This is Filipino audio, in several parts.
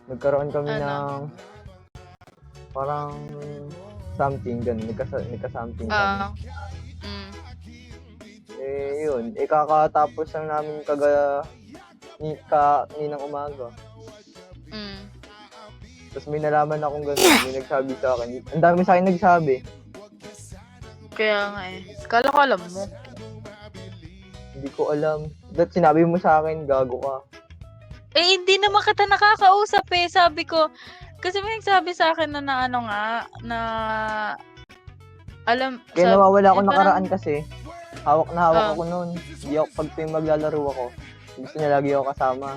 Nagkaroon kami Ano? ng parang something, ganun. Nagka-something kami. Mm. Yun. Kakatapos lang namin kaninang umaga. Mm. Tapos may nalaman akong gano'n. May nagsabi sa akin. Ang dami sa akin nagsabi. Kaya nga eh. Kala ko alam mo. Hindi ko alam. Sinabi mo sa akin, gago ka. Hindi naman kita nakakausap eh. Sabi ko, kasi may nagsabi sa akin na ano nga, na alam, Kaya nawawala ako parang, nakaraan kasi. Hawak na hawak ako noon. Hindi ako, pag maglalaro ako, gusto niya lagi ako kasama.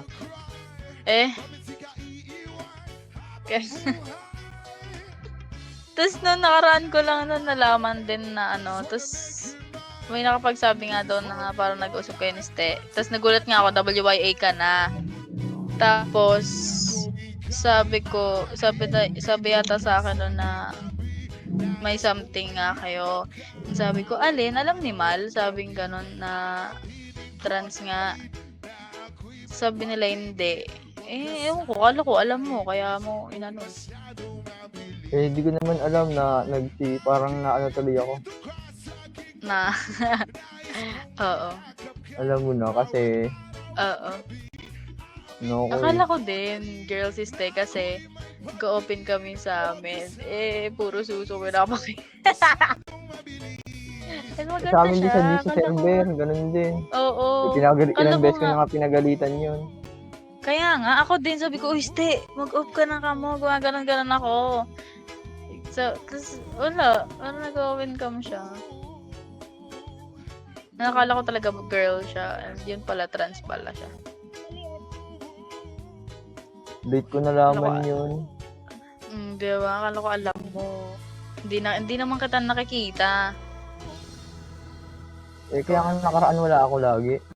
Tapos nung nakaraan ko lang nalaman din na ano, tapos may nakapagsabi nga doon na parang nag-usap kayo ni Ste. Tapos nagulat nga ako, WYA ka na. Tapos sabi yata sa akin doon na may something nga kayo. Sabi ko, alin? Alam ni Mal? Sabing ganun na trans nga. Sabi nila hindi. Ewan ko, kala ko alam mo, kaya mo inanon. Hindi ko naman alam na parang naano tuloy ako. Na, oo. Alam mo na kasi, Oo. no, Akala ko din, girl sister, kasi go-open kami sa amin. Puro suso pinapaki. sa amin din sa DC server, ganun din. Oo. Ilang beses ko na nga pinagalitan yun. Kaya nga, ako din sabi ko, Ste, mag-off ka na kamo, gumaganon-ganon ako. So, tapos wala, parang nag-open cam siya. Nakala ko talaga girl siya, and yun pala, trans pala siya. Late ko nalaman yun. Diba? Akala ko alam mo. Hindi naman kita nakikita. Kaya nga nakaraan wala ako lagi.